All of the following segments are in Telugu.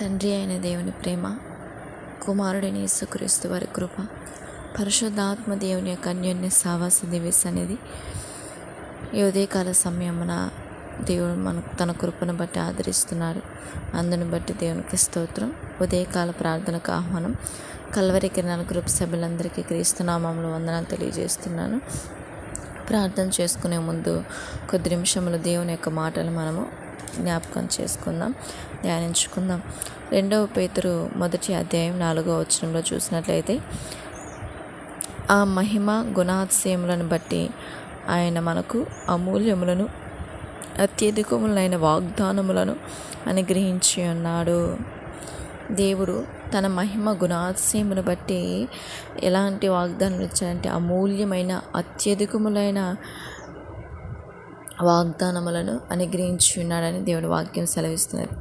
తండ్రి అయిన దేవుని ప్రేమ, కుమారుడైన యేసుక్రీస్తు వారి కృప, పరిశుద్ధాత్మ దేవుని యొక్క అన్యోన్య సావాస దివ్యస్ అనేది ఈ ఉదయకాల సమయమున దేవుడు తన కృపను బట్టి ఆదరిస్తున్నారు. అందుని బట్టి దేవునికి స్తోత్రం. ఉదయకాల ప్రార్థనకు ఆహ్వానం. కల్వరి కిరణాల గ్రూప్ సభ్యులందరికీ క్రీస్తు నామములో వందనాలు తెలియజేస్తున్నాను. ప్రార్థన చేసుకునే ముందు కొద్ది నిమిషములు దేవుని యొక్క మాటలు మనము జ్ఞాపకం చేసుకుందాం, ధ్యానించుకుందాం. 2 పేతురు 1 అధ్యాయం 4వ వచనంలో చూసినట్లయితే, ఆ మహిమ గుణాతిశయములను బట్టి ఆయన మనకు అమూల్యములను అత్యధికములైన వాగ్దానములను అనుగ్రహించి ఉన్నాడు. దేవుడు తన మహిమ గుణాతిశయమును బట్టి ఎలాంటి వాగ్దానం ఇచ్చాడంటే అమూల్యమైన అత్యధికములైన వాగ్దానములను అనుగ్రహించి ఉన్నాడని దేవుడు వాక్యం సెలవిస్తున్నారు.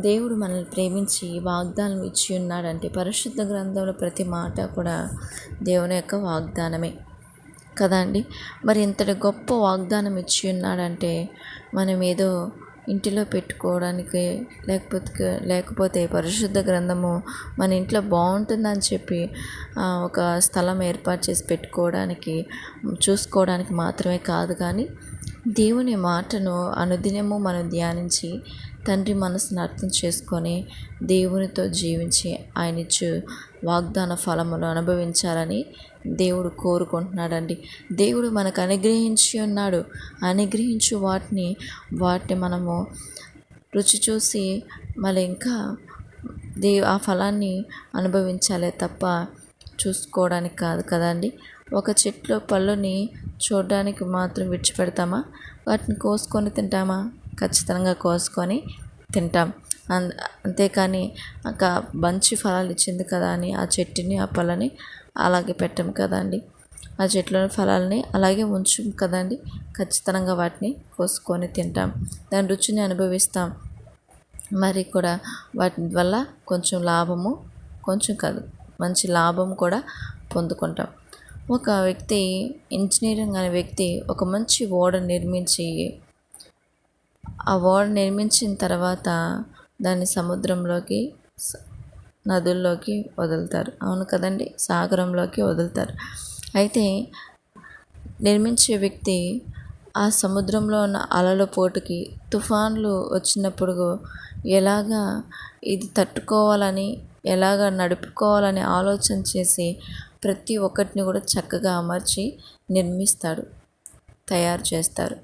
దేవుడు మనల్ని ప్రేమించి వాగ్దానం ఇచ్చి ఉన్నాడంటే పరిశుద్ధ గ్రంథంలో ప్రతి మాట కూడా దేవుని యొక్క వాగ్దానమే కదా అండి. మరి ఇంతటి గొప్ప వాగ్దానం ఇచ్చి ఉన్నాడంటే మనం ఏదో ఇంటిలో పెట్టుకోవడానికి లేకపోతే పరిశుద్ధ గ్రంథము మన ఇంట్లో బాగుంటుందని చెప్పి ఒక స్థలం ఏర్పాటు చేసి పెట్టుకోవడానికి చూసుకోవడానికి మాత్రమే కాదు, కానీ దేవుని మాటను అనుదినము మనం ధ్యానించి తండ్రి మనసును అర్థం చేసుకొని దేవునితో జీవించి ఆయన ఇచ్చు వాగ్దాన ఫలములు అనుభవించాలని దేవుడు కోరుకుంటున్నాడండి. దేవుడు మనకు అనుగ్రహించి ఉన్నాడు. అనుగ్రహించు వాటిని మనము రుచి చూసి మళ్ళీ ఇంకా ఆ ఫలాన్ని అనుభవించాలే తప్ప చూసుకోవడానికి కాదు కదండి. ఒక చెట్లో పళ్ళుని చూడడానికి మాత్రం విడిచిపెడతామా? వాటిని కోసుకొని తింటామా? ఖచ్చితంగా కోసుకొని తింటాం. అంతేకాని మంచి ఫలాలు ఇచ్చింది కదా అని ఆ చెట్టుని ఆ పళ్ళని అలాగే పెట్టాం కదండి. ఆ చెట్లోని ఫలాలని అలాగే ఉంచుం కదండి. ఖచ్చితంగా వాటిని కోసుకొని తింటాం, దాని రుచిని అనుభవిస్తాం. మరి కూడా వాటి వల్ల కొంచెం లాభము, కొంచెం కాదు మంచి లాభం కూడా పొందుకుంటాం. ఒక వ్యక్తి, ఇంజనీరింగ్ అనే వ్యక్తి ఒక మంచి ఓడ నిర్మించి ఆ ఓడ నిర్మించిన తర్వాత దాన్ని సముద్రంలోకి, నదుల్లోకి వదులుతారు. అవును కదండి, సాగరంలోకి వదులుతారు. అయితే నిర్మించే వ్యక్తి ఆ సముద్రంలో ఉన్న అలల పోటుకి, తుఫాన్లు వచ్చినప్పుడు ఎలాగా ఇది తట్టుకోవాలని, ఎలాగా నడుపుకోవాలని ఆలోచన చేసి ప్రతి ఒక్కటిని కూడా చక్కగా అమర్చి నిర్మిస్తాడు, తయారు చేస్తారు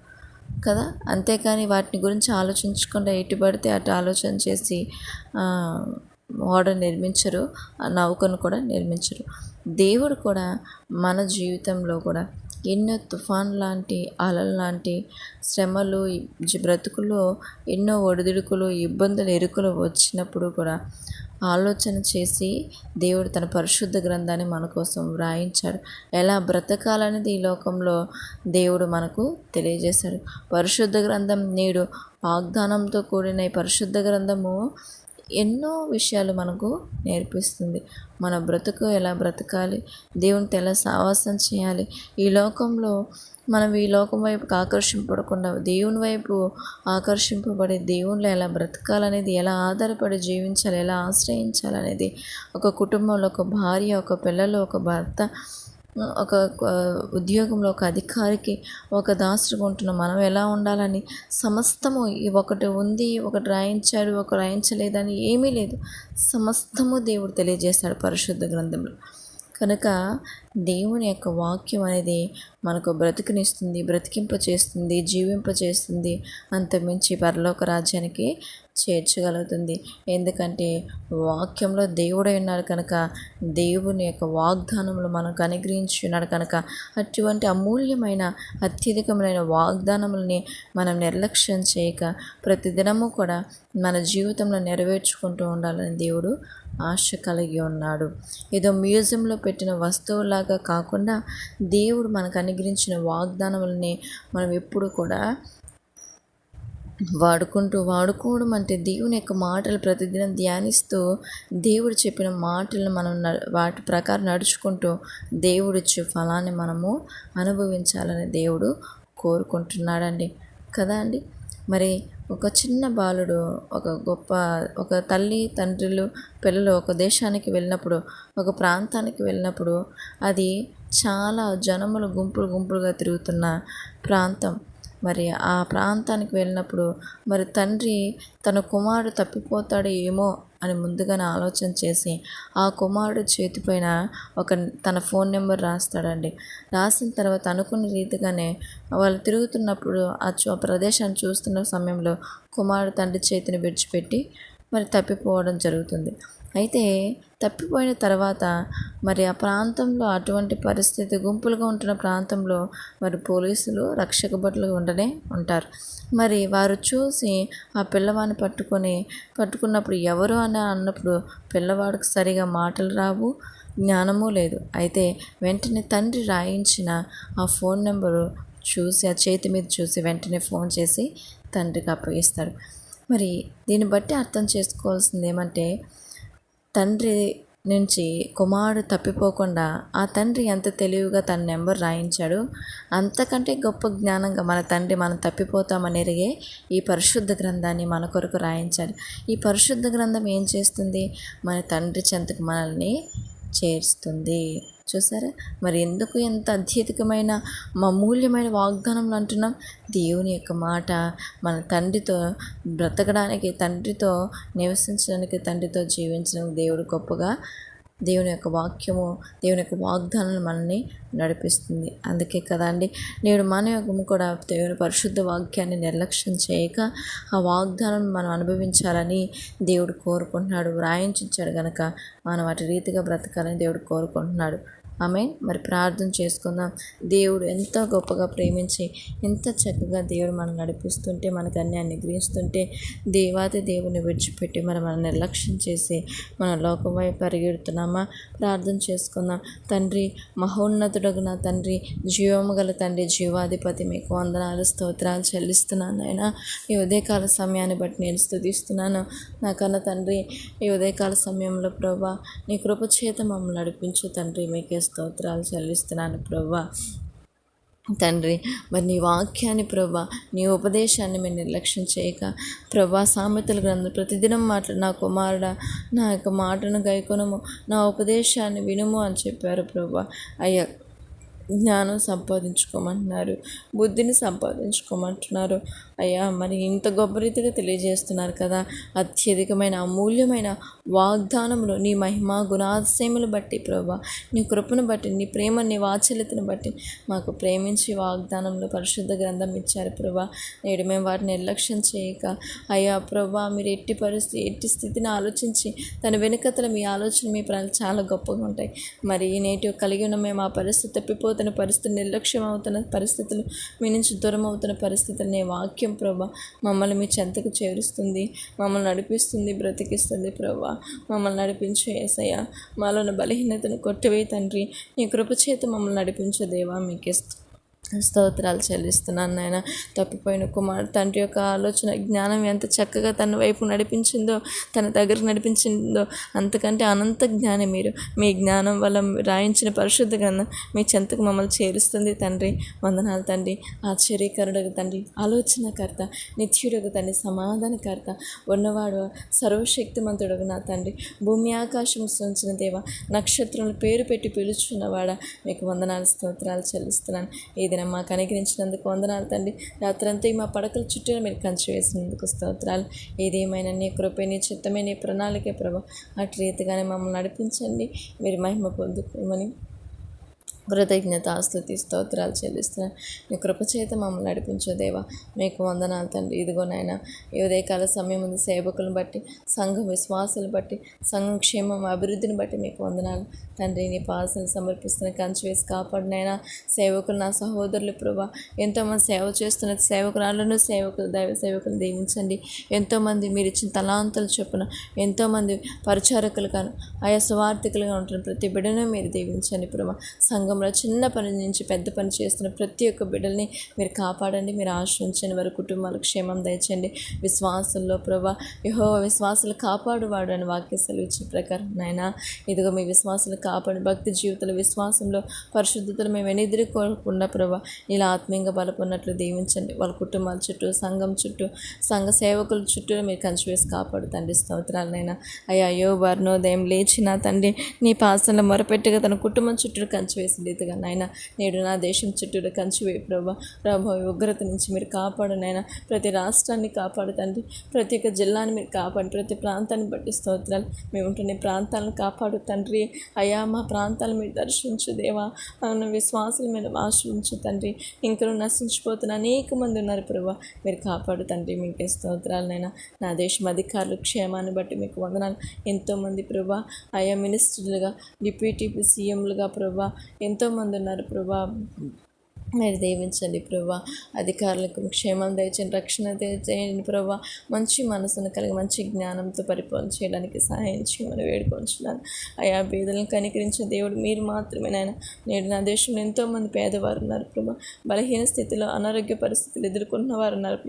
కదా. అంతేకాని వాటిని గురించి ఆలోచించకుండా ఎటు పడితే అటు ఆలోచన చేసి ఓడ నిర్మించరు, ఆ నౌకను కూడా నిర్మించరు. దేవుడు కూడా మన జీవితంలో కూడా ఎన్నో తుఫాన్ లాంటి, అలల లాంటి శ్రమలు, బ్రతుకులో ఎన్నో ఒడిదుడుకులు, ఇబ్బందులు, ఇరుకులు వచ్చినప్పుడు కూడా ఆలోచన చేసి దేవుడు తన పరిశుద్ధ గ్రంథాన్ని మన కోసం వ్రాయించాడు. ఎలా బ్రతకాలనేది ఈ లోకంలో దేవుడు మనకు తెలియజేశాడు. పరిశుద్ధ గ్రంథం నేడు వాగ్దానంతో కూడిన పరిశుద్ధ గ్రంథము ఎన్నో విషయాలు మనకు నేర్పిస్తుంది. మన బ్రతుకు ఎలా బ్రతకాలి, దేవునితో ఎలా సావాసం చేయాలి, ఈ లోకంలో మనం ఈ లోకం వైపుకి ఆకర్షింపడకుండా దేవుని వైపు ఆకర్షింపబడి దేవునిలో ఎలా బ్రతకాలనేది, ఎలా ఆధారపడి జీవించాలి, ఎలా ఆశ్రయించాలనేది, ఒక కుటుంబంలో ఒక భార్య, ఒక పిల్లలు, ఒక భర్త, ఒక ఉద్యోగంలో ఒక అధికారికి, ఒక దాసుడుగా ఉంటున్న మనం ఎలా ఉండాలని సమస్తము, ఒకటి ఉంది, ఒకటి రాయించాడు, ఒక రాయించలేదని ఏమీ లేదు. సమస్తము దేవుడు తెలియజేస్తాడు పరిశుద్ధ గ్రంథంలో. కనుక దేవుని యొక్క వాక్యం అనేది మనకు బ్రతుకునిస్తుంది, బ్రతికింపచేస్తుంది, జీవింపచేస్తుంది, అంతమించి పరలోక రాజ్యానికి చేర్చగలుగుతుంది. ఎందుకంటే వాక్యంలో దేవుడై ఉన్నాడు కనుక, దేవుని యొక్క వాగ్దానములు మనకు అనుగ్రహించి ఉన్నాడు కనుక, అటువంటి అమూల్యమైన అత్యధికమైన వాగ్దానములని మనం నిర్లక్ష్యం చేయక ప్రతిదినము కూడా మన జీవితంలో నెరవేర్చుకుంటూ ఉండాలని దేవుడు ఆశ కలిగి ఉన్నాడు. ఏదో మ్యూజియంలో పెట్టిన వస్తువులాగా కాకుండా దేవుడు మనకు అనుగ్రహించిన వాగ్దానములని మనం ఎప్పుడు కూడా వాడుకోవడం అంటే దేవుని యొక్క మాటలు ప్రతిదినం ధ్యానిస్తూ, దేవుడు చెప్పిన మాటలను మనం వాటి ప్రకారం నడుచుకుంటూ దేవుడిచ్చే ఫలాన్ని మనము అనుభవించాలని దేవుడు కోరుకుంటున్నాడండి కదా అండి. మరి ఒక చిన్న బాలుడు ఒక తల్లి తండ్రులు పిల్లలు ఒక దేశానికి వెళ్ళినప్పుడు, ఒక ప్రాంతానికి వెళ్ళినప్పుడు, అది చాలా జనములు గుంపులు గుంపులుగా తిరుగుతున్న ప్రాంతం. మరి ఆ ప్రాంతానికి వెళ్ళినప్పుడు మరి తండ్రి తన కుమారుడు తప్పిపోతాడు ఏమో అని ముందుగానే ఆలోచన చేసి ఆ కుమారుడు చేతిపైన తన ఫోన్ నెంబర్ రాస్తాడండి. రాసిన తర్వాత అనుకున్న రీతిగానే వాళ్ళు తిరుగుతున్నప్పుడు ఆ ప్రదేశాన్ని చూస్తున్న సమయంలో కుమారుడు తండ్రి చేతిని విడిచిపెట్టి మరి తప్పిపోవడం జరుగుతుంది. అయితే తప్పిపోయిన తర్వాత మరి ఆ ప్రాంతంలో అటువంటి పరిస్థితి గుంపులుగా ఉంటున్న ప్రాంతంలో మరి పోలీసులు రక్షక భటులు ఉండనే ఉంటారు. మరి వారు చూసి ఆ పిల్లవాడిని పట్టుకున్నప్పుడు ఎవరు అని అన్నప్పుడు పిల్లవాడికి సరిగా మాటలు రావు, జ్ఞానము లేదు. అయితే వెంటనే తండ్రి రాయించిన ఆ ఫోన్ నెంబరు చూసి ఆ చేతి మీద చూసి వెంటనే ఫోన్ చేసి తండ్రికి అప్పగిస్తాడు. మరి దీన్ని బట్టి అర్థం చేసుకోవాల్సింది ఏమంటే, తండ్రి నుంచి కుమారుడు తప్పిపోకుండా ఆ తండ్రి ఎంత తెలివిగా తన నెంబర్ రాయించాడు, అంతకంటే గొప్ప జ్ఞానంగా మన తండ్రి మనం తప్పిపోతామని ఎరిగే ఈ పరిశుద్ధ గ్రంథాన్ని మన కొరకు రాయించాడు. ఈ పరిశుద్ధ గ్రంథం ఏం చేస్తుంది? మన తండ్రి చెంతకు మనల్ని చేరుస్తుంది. చూసారా? మరి ఎందుకు ఎంత అత్యధికమైన అమూల్యమైన వాగ్దానంలు అంటున్నాం? దేవుని యొక్క మాట మన తండ్రితో బ్రతకడానికి, తండ్రితో నివసించడానికి, తండ్రితో జీవించడానికి దేవుడు గొప్పగా దేవుని యొక్క వాక్యము, దేవుని యొక్క వాగ్దానాలు మనల్ని నడిపిస్తుంది. అందుకే కదా అండి నేడు మన యొక్కము కూడా దేవుని పరిశుద్ధ వాక్యాన్ని నిర్లక్ష్యం చేయక ఆ వాగ్దానం మనం అనుభవించాలని దేవుడు కోరుకుంటున్నాడు. వ్రాయించాడు కనుక మనం అటు రీతిగా బ్రతకాలని దేవుడు కోరుకుంటున్నాడు. ఆమేన్. మరి ప్రార్థన చేసుకుందాం. దేవుడు ఎంతో గొప్పగా ప్రేమించి ఎంత చక్కగా దేవుడు మనం నడిపిస్తుంటే, మనకు అన్ని అనుగ్రహిస్తుంటే, దేవాది దేవుని విడిచిపెట్టి మనం నిర్లక్ష్యం చేసి మన లోకం వైపు పరిగెడుతున్నామా? ప్రార్థన చేసుకుందాం. తండ్రి, మహోన్నతుడగు నా తండ్రి, జీవము గల తండ్రి, జీవాధిపతి, మీకు వందనాలు స్తోత్రాలు చెల్లిస్తున్నాను. అయినా ఈ ఉదయకాల సమయాన్ని బట్టి నేను స్తుతిస్తున్నాను. నాకన్నా తండ్రి, ఈ ఉదయకాల సమయంలో ప్రభా నీ కృప చేత మమ్మల్ని నడిపించు తండ్రి. మీకే స్తోత్రాలు చెల్లిస్తున్నాను ప్రభా. తండ్రి, మరి నీ వాక్యాన్ని ప్రభా, నీ ఉపదేశాన్ని మేము నిర్లక్ష్యం చేయక ప్రభా, సామెతల గ్రంథం ప్రతిదినం నా కుమారుడా నా యొక్క మాటను గైకొనము, నా ఉపదేశాన్ని వినుము అని చెప్పారు ప్రభా. అయ్యా, జ్ఞానం సంపాదించుకోమంటున్నారు, బుద్ధిని సంపాదించుకోమంటున్నారు. అయ్యా, మరి ఇంత గొప్ప రీతిగా తెలియజేస్తున్నారు కదా. అత్యధికమైన అమూల్యమైన వాగ్దానములు నీ మహిమ గుణాశయములు బట్టి ప్రభా, నీ కృపను బట్టి, నీ ప్రేమ, నీ వాత్సల్యతను బట్టి మాకు ప్రేమించి వాగ్దానంలో పరిశుద్ధ గ్రంథం ఇచ్చారు ప్రభా. నేడు మేము వాటిని నిర్లక్ష్యం చేయక అయ్యా ప్రభా, మీరు ఎట్టి స్థితిని ఆలోచించి తన వెనుకతల మీ ఆలోచన, మీ ప్రణాళిక చాలా గొప్పగా ఉంటాయి. మరి నేటి కలిగి ఉన్న మేము ఆ పరిస్థితి తప్పిపోతున్న పరిస్థితులు, నిర్లక్ష్యం అవుతున్న పరిస్థితులు, మీ నుంచి దూరం అవుతున్న పరిస్థితులు నీ వాక్యం ప్రభా మమ్మల్ని మీ చెంతకు చేరుస్తుంది, మమ్మల్ని నడిపిస్తుంది, బ్రతికిస్తుంది ప్రభా. మమ్మల్ని నడిపించు యేసయ్య. మాలోని బలహీనతను కొట్టివేయి తండ్రి. నీ కృపచేత మమ్మల్ని నడిపించు దేవా. మీకే స్తోత్రాలు చెల్లిస్తున్నాను నాయన. తప్పిపోయిన కుమారుడు తండ్రి యొక్క ఆలోచన జ్ఞానం ఎంత చక్కగా తన వైపు నడిపించిందో, తన దగ్గరకు నడిపించిందో, అంతకంటే అనంత జ్ఞానం మీరు. మీ జ్ఞానం వల్ల రాయించిన పరిశుద్ధ గ్రంథం మీ చెంతకు మమ్మల్ని చేరుస్తుంది తండ్రి. వందనాలు తండ్రి. ఆశ్చర్యకరుడకు తండ్రి, ఆలోచనకర్త, నిత్యుడకు తండ్రి, సమాధానకర్త, ఉన్నవాడు, సర్వశక్తిమంతుడకు నా తండ్రి, భూమి ఆకాశం సృష్టించిన దేవ, నక్షత్రాలు పేరు పెట్టి పిలుచున్నవాడా, మీకు వందనాలు స్తోత్రాలు చెల్లిస్తున్నాను. ఈ దినం మాకు అనుగ్రహించినందుకు వందనాలు తండ్రి. రాత్రంతా మా పడకల చుట్టూ మీరు కంచి వేసినందుకు స్తోత్రాలు. ఏదేమైనా నీ కృపే, నీ చిత్తమే, నీ ప్రణాళికే ప్రభా. అటు రీతిగానే మమ్మల్ని నడిపించండి. మీరు మహిమ పొందుకోమని కృతజ్ఞత స్తుతి స్తోత్రాలు చెల్లిస్తున్నాను. నీ కృపచేత మమ్మల్ని నడిపించు దేవా. మీకు వందనాలు తండ్రి. ఇదిగో నాయన, ఈ ఉదయకాల సమయం ఉంది సేవకులను బట్టి, సంఘ విశ్వాసాలు బట్టి, సంఘం క్షేమం అభివృద్ధిని బట్టి మీకు వందనాలు తండ్రి. నీ పాసలు సమర్పిస్తున్న కంచి వేసి కాపాడినైనా సేవకులు, నా సహోదరులు ప్రభా, ఎంతోమంది సేవ చేస్తున్న సేవకురాలను, దైవ సేవకులు దీవించండి. ఎంతోమంది మీరు ఇచ్చిన తలాంతులు చొప్పున ఎంతోమంది పరిచారకులుగాను, ఆయా సువార్థికులుగా ఉంటున్న ప్రతి బిడ్డను మీరు దీవించండి ప్రభా. సంఘం సంఘంలో చిన్న పని నుంచి పెద్ద పని చేస్తున్న ప్రతి ఒక్క బిడ్డల్ని మీరు కాపాడండి, మీరు ఆశ్రయించండి, వారి కుటుంబాలకు క్షేమం దయచండి. విశ్వాసంలో ప్రభా యెహోవా విశ్వాసాలు కాపాడువాడు అని వాక్య సెలవిచ్చే ప్రకారం నాయన ఇదిగో మీ విశ్వాసాలు కాపాడు, భక్తి జీవితంలో విశ్వాసంలో పరిశుద్ధతలు మేము ఎదుర్కోకుండా ప్రభా ఇలా ఆత్మీయంగా బలపడినట్లు దీవించండి. వాళ్ళ కుటుంబాల చుట్టూ, సంఘం చుట్టూ, సంఘ సేవకుల చుట్టూ మీరు కంచి వేసి కాపాడు తండ్రి. స్తోత్రాలనైనా అయ్యా యోబు అరుణోదయం లేచిన తండ్రి నీ పాసంలో మొరపెట్టుగా తన కుటుంబం చుట్టూ కంచి వేసి రీతిగా నాయన నేడు నా దేశం చుట్టూ కంచి వేయి ప్రభా ఉగ్రత నుంచి మీరు కాపాడు నాయన. ప్రతి రాష్ట్రాన్ని కాపాడు తండ్రి, ప్రతి ఒక్క జిల్లాని మీరు కాపాడు, ప్రతి ప్రాంతాన్ని బట్టి స్తోత్రాలు. మేము ఉంటున్న ప్రాంతాలను కాపాడు తండ్రి. అయ్యా మా ప్రాంతాలను మీరు దర్శించు దేవా, విశ్వాసాలు మీరు ఆశ్రయించు తండ్రి. ఇంకా నశించిపోతున్న అనేక మంది ఉన్నారు ప్రభా, మీరు కాపాడు తండ్రి. మీకే స్తోత్రాలనైనా. నా దేశం అధికారులు క్షేమాన్ని బట్టి మీకు వందనాలు. ఎంతోమంది ప్రభా అయ్యా మినిస్టర్లుగా, డిప్యూటీ సీఎంలుగా ప్రభా ఎంతోమంది ఉన్నారు ప్రభా, మీరు దీవించండి ప్రభా. అధికారులకు క్షేమం దయచేయండి, రక్షణ దయచేయండి ప్రభా. మంచి మనసును కలిగి మంచి జ్ఞానంతో పరిపాలన చేయడానికి సహాయం చేయమని వేడుకొంచున్నాను. అయా పేదలను కనికరించిన దేవుడు మీరు మాత్రమే నాయన. నేడు నా దేశంలో ఎంతోమంది పేదవారు ఉన్నారు ప్రభా, బలహీన స్థితిలో అనారోగ్య పరిస్థితులు ఎదుర్కొన్న వారు ఉన్నారు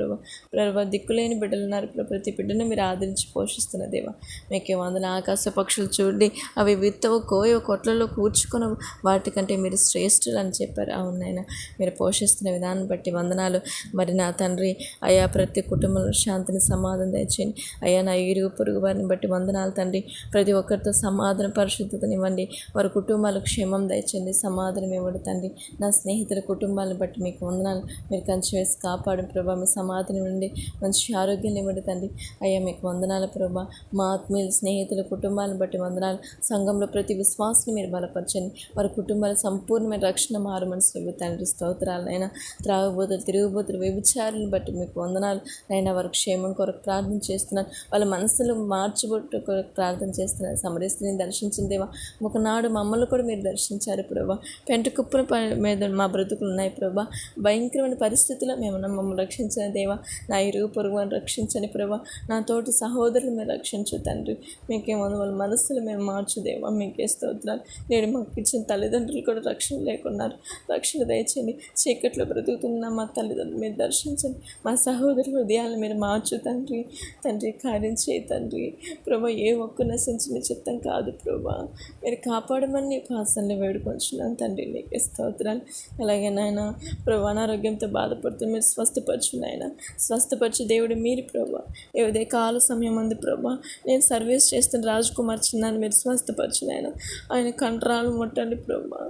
ప్రభా, దిక్కులేని బిడ్డలు ఉన్నారు ప్రభా. ప్రతి బిడ్డను మీరు ఆదరించి పోషిస్తున్న దేవా మీకే వందన. ఆకాశ పక్షులు చూడండి, అవి విత్తవు కోయో కొట్లలో కూర్చుకున్న వాటికంటే మీరు శ్రేష్ఠులు అని చెప్పారు. అవునైనా మీరు పోషిస్తున్న విధానం బట్టి వందనాలు. మరి నా తండ్రి అయా ప్రతి కుటుంబంలో శాంతిని సమాధానం దయచేయండి. అయ్యా నా ఇరుగు పొరుగు వారిని బట్టి వందనాలు తండ్రి. ప్రతి ఒక్కరితో సమాధాన పరిశుద్ధతనివ్వండి, వారి కుటుంబాలకు క్షేమం దయచేయండి, సమాధానం ఇవ్వండి తండ్రి. నా స్నేహితుల కుటుంబాలను బట్టి మీకు వందనాలు. మీరు కంచి వేసి కాపాడు ప్రభా. మీ సమాధానం ఇవ్వండి, మంచి ఆరోగ్యాన్ని ఇవ్వండి తండ్రి. అయ్యా మీకు వందనాలు ప్రభా. మా ఆత్మీయుల స్నేహితుల కుటుంబాలను బట్టి వందనాలు. సంఘంలో ప్రతి విశ్వాసాన్ని మీరు బలపరచండి, వారి కుటుంబాల సంపూర్ణమైన రక్షణ మారు మనసు తండ్రి. స్తోత్రాలనైనా. త్రాగుబోతులు, తిరుగుబోతులు, వ్యభిచారులను బట్టి మీకు వందనాలు నైనా. వారి క్షేమం కొరకు ప్రార్థన చేస్తున్నాను, వాళ్ళ మనసులు మార్చబొట్టు కొరకు ప్రార్థన చేస్తున్నారు. సమరస్త్రిని దర్శించిన దేవా, ఒకనాడు మమ్మల్ని కూడా మీరు దర్శించారు ప్రభా. పెంట కుప్పల మీద మా బ్రతుకులు ఉన్నాయి ప్రభా. భయంకరమైన పరిస్థితుల్లో మేము మమ్మల్ని రక్షించిన దేవా. నా ఇరుగు పొరుగు అని రక్షించని ప్రభా. నా తోటి సహోదరులు మీరు రక్షించు తండ్రి. మీకేమో వాళ్ళ మనసులు మేము మార్చు దేవా. మీకే స్తోత్రాలు. నేను మాకు ఇచ్చిన తల్లిదండ్రులు కూడా రక్షణ లేకున్నారు, రక్షణ దయచేయండి. చీకట్లో బ్రతుకుతున్న మా తల్లిదండ్రులు మీరు దర్శించండి. మా సహోదరుల హృదయాలను మీరు మార్చు తండ్రి. తండ్రి కార్యం చేయి తండ్రి. ప్రభా ఏ ఒక్క నశించిన చిత్తం కాదు ప్రభా, మీరు కాపాడమని నీ పాసనలు వేడుకొంచున్నాను తండ్రి. నీకే స్తోత్రాలు. అలాగే నాయన ప్రభా అనారోగ్యంతో బాధపడుతూ మీరు స్వస్థపరచు నాయన. స్వస్థపరచు దేవుడు మీరు ప్రభా. ఏదే కాల సమయం ఉంది ప్రభా, నేను సర్వీస్ చేస్తున్న రాజ్కుమార్ చిన్నాన్ని మీరు స్వస్థపరచు నాయన. ఆయన కండరాలు ముట్టండి ప్రభా.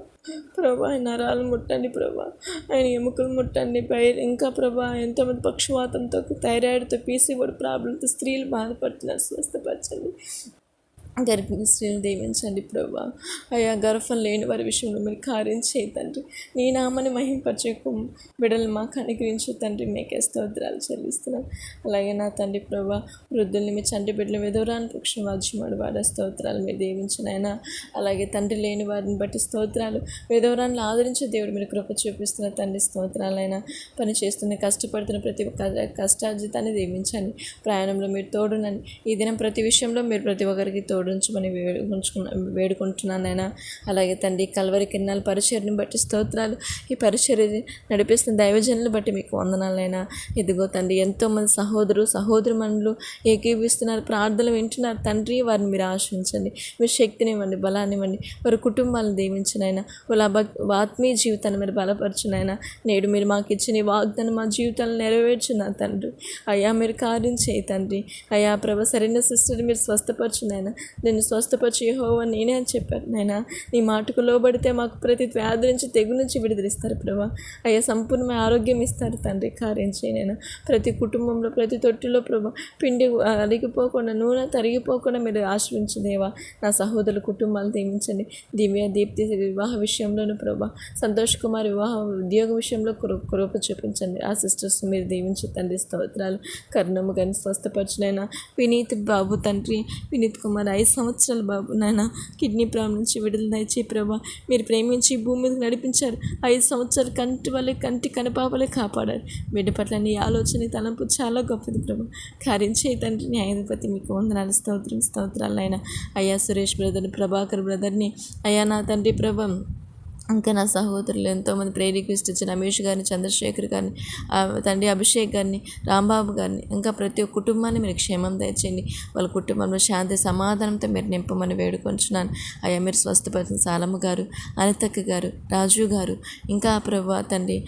ఆయన నరాలు ముట్టండి ప్రభా. ఆయన ఎముకలు ముట్టండి. ఇంకా ప్రభా ఎంతోమంది పక్షవాతంతో, థైరాయిడ్తో, పీసీఓడి ప్రాబ్లంతో స్త్రీలు బాధపడుతున్నారు, స్వస్థపరచండి. గర్భిణీ స్త్రీలు దీవించండి ప్రభా. అయ్యా గర్భం లేని వారి విషయంలో మీరు కార్యం చేయి తండ్రి. నీ నామని మహింపచేకు బిడ్డలు మాకు అనుగ్రహించు తండ్రి. మీకే స్తోత్రాలు చెల్లిస్తున్నాను. అలాగే నా తండ్రి ప్రభా వృద్ధుల్ని మీ చంటి బిడ్డలు విధవరాని పక్షం వాజ్యమాడు వాడ స్తోత్రాలు మీరు దీవించిన ఆయన. అలాగే తండ్రి లేని వారిని బట్టి స్తోత్రాలు. విధవరాన్ని ఆదరించే దేవుడు మీరు కృప చూపిస్తున్న తండ్రి స్తోత్రాలైనా. పని చేస్తున్న కష్టపడుతున్న ప్రతి కష్టార్జితాన్ని దీవించండి. ప్రయాణంలో మీరు తోడునండి. ఈ దినం ప్రతి విషయంలో మీరు ప్రతి ఒక్కరికి తోడుంచమని వేడుకుంటున్నాను ఆయన. అలాగే తండ్రి కల్వరి కిరణాల పరిచర్ని బట్టి స్తోత్రాలు. ఈ పరిచర్య నడిపిస్తున్న దైవజనులు బట్టి మీకు వందనాలైనా. ఇదిగో తండ్రి ఎంతోమంది సహోదరుమణులు ఏకీభిస్తున్నారు, ప్రార్థనలు వింటున్నారు తండ్రి. వారిని మీరు ఆశ్రయించండి, మీరు శక్తినివ్వండి, బలాన్ని ఇవ్వండి. వారి కుటుంబాలను దీవించినైనా, వాళ్ళ ఆత్మీయ జీవితాన్ని మీరు బలపరచునైనా. నేడు మీరు మాకు ఇచ్చిన ఈ వాగ్దానం మా జీవితాలను నెరవేర్చున్నా తండ్రి. అయ్యా మీరు కార్యం చేయి తండ్రి. అయ్యా ప్రభా సరైన సిస్టర్ని మీరు స్వస్థపరచునైనా. నేను స్వస్థపరిచి యెహోవా నేనే అని చెప్పాను నాయన. నీ మాటకు లోబడితే మాకు ప్రతి వ్యాధి నుంచి, తెగు నుంచి విడుదలిస్తారు ప్రభా. అయ్యా సంపూర్ణమైన ఆరోగ్యం ఇస్తారు తండ్రి. కార్యం చేయనైనా. ప్రతి కుటుంబంలో, ప్రతి తొట్టిలో ప్రభా పిండి అరిగిపోకుండా, నూనె తరిగిపోకుండా మీరు ఆశ్రయించు దేవా. నా సహోదరుల కుటుంబాలు దీవించండి. దివ్య దీప్తి వివాహ విషయంలోనూ ప్రభా, సంతోష్ కుమార్ వివాహ ఉద్యోగ విషయంలో కృప చూపించండి. ఆ సిస్టర్స్ మీరు దీవించు తండ్రి. స్తోత్రాలు. కరుణము కానీ స్వస్థపరచునైనా. వినీత్ బాబు తండ్రి, వినీత్ కుమార్ 5 సంవత్సరాల బాబు నాయన. కిడ్నీ ప్రాబ్లం నుంచి విడుదల దయచే ప్రభా. మీరు ప్రేమించి భూమి మీదకి నడిపించారు. 5 సంవత్సరాలు కంటి కనుపాపలే కాపాడారు. బిడ్డ పట్ల నీ ఆలోచన, తలంపు చాలా గొప్పది ప్రభా. కార్యం చేయి తండ్రి. న్యాయాధిపతి మీకు వందనాలు, స్తోత్రాలు అయినా. అయ్యా సురేష్ బ్రదర్ని, ప్రభాకర్ బ్రదర్ని, అయ్యా నా తండ్రి ప్రభా ఇంకా నా సహోదరులు ఎంతోమంది ప్రేయర్ రిక్వెస్ట్ ఇచ్చిన రమేష్ గారిని, చంద్రశేఖర్ గారిని, తండ్రి అభిషేక్ గారిని, రాంబాబు గారిని, ఇంకా ప్రతి ఒక్క కుటుంబాన్ని మీరు క్షేమం దయచేయండి. వాళ్ళ కుటుంబంలో శాంతి సమాధానంతో మీరు నింపమని వేడుకొంచున్నాను. అయ్యా మీరు స్వస్థపరిచిన సాలమ్మ గారు, అనితక్క గారు, రాజు గారు, ఇంకా ప్రభా తండ్రి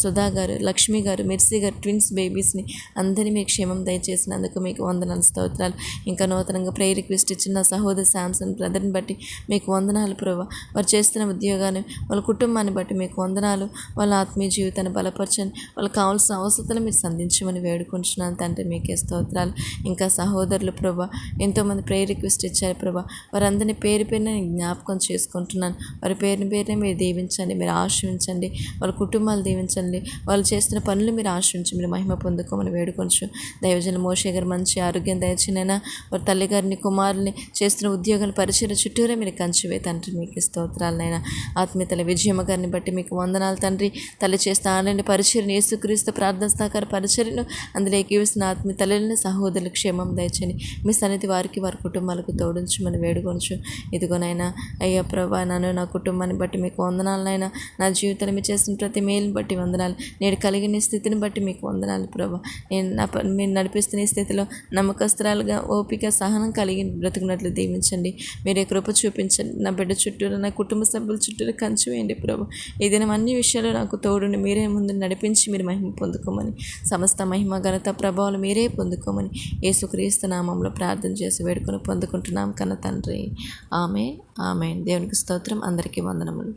సుధా గారు, లక్ష్మి గారు, మిర్సి గారు, ట్విన్స్ బేబీస్ని అందరినీ మీకు క్షేమం దయచేసినందుకు మీకు వందనాలు, స్తోత్రాలు. ఇంకా నూతనంగా ప్రేయర్ రిక్వెస్ట్ ఇచ్చిన నా సహోదరి శాంసన్ బ్రదర్ని బట్టి మీకు వందనాలు ప్రభా. వారు చేస్తున్న ఉద్యోగాన్ని, వాళ్ళ కుటుంబాన్ని బట్టి మీకు వందనాలు. వాళ్ళ ఆత్మీయ జీవితాన్ని బలపరచండి. వాళ్ళకి కావాల్సిన అవసరాలు మీరు సంధించమని వేడుకుంటున్నాను తండ్రి, మీకే స్తోత్రాలు. ఇంకా సహోదరులు ప్రభా ఎంతోమంది ప్రేయర్ రిక్వెస్ట్ ఇచ్చారు ప్రభా. వారందరినీ పేరు పేరున నేను జ్ఞాపకం చేసుకుంటున్నాను. వారి పేరునే మీరు దీవించండి, మీరు ఆశ్రయించండి. వాళ్ళ కుటుంబాలు దీవించండి. వాళ్ళు చేస్తున్న పనులు మీరు ఆశ్రయించి మీరు మహిమ పొందుకోమని వేడుకొంచు. దైవజన మోషే గారు మంచి ఆరోగ్యం దయచినైనా వారి తల్లిగారిని, కుమారుని చేస్తున్న ఉద్యోగాలు పరిచయం చుట్టూరే మీరు కంచివే తండ్రి, మీకు స్తోత్రాలనైనా. ఆత్మీయతల విజయమ్మ గారిని బట్టి మీకు వందనాలు తండ్రి. తల్లి చేస్తే ఆనండి పరిచర్ని, యేసుక్రీస్తు ప్రార్థన సహకార పరిచర్ను అందులో ఏకీవిస్తున్న ఆత్మీయ తల్లిని, సహోదరులు క్షేమం దయచని మీ సన్నిధి వారికి, వారి కుటుంబాలకు తోడించమని వేడుకొంచు. ఇదిగోనైనా అయ్యా ప్రభా, నన్ను నా కుటుంబాన్ని బట్టి మీకు వందనాలనైనా. నా జీవితాన్ని మీరు చేసిన ప్రతి మేలుని బట్టి వందనాలు. నేడు కలిగిన స్థితిని బట్టి మీకు వందనాలు ప్రభా. నేను మీరు నడిపిస్తున్న ఈ స్థితిలో నమ్మకస్తురాలుగా ఓపిక సహనం కలిగి బ్రతుకున్నట్లు దీవించండి. మీరే కృప చూపించండి. నా బిడ్డ చుట్టూరు, నా కుటుంబ సభ్యుల చుట్టూరు కంచి వేయండి ప్రభు. ఈ దినం అన్ని విషయాలు నాకు తోడుని మీరే ముందు నడిపించి మీరు మహిమ పొందుకోమని, సమస్త మహిమ ఘనత ప్రభావాలు మీరే పొందుకోమని యేసుక్రీస్తు నామంలో ప్రార్థన చేసి వేడుకొని పొందుకుంటున్నాం కన్న తండ్రి. ఆమేన్, ఆమేన్. దేవునికి స్తోత్రం. అందరికీ వందనములు.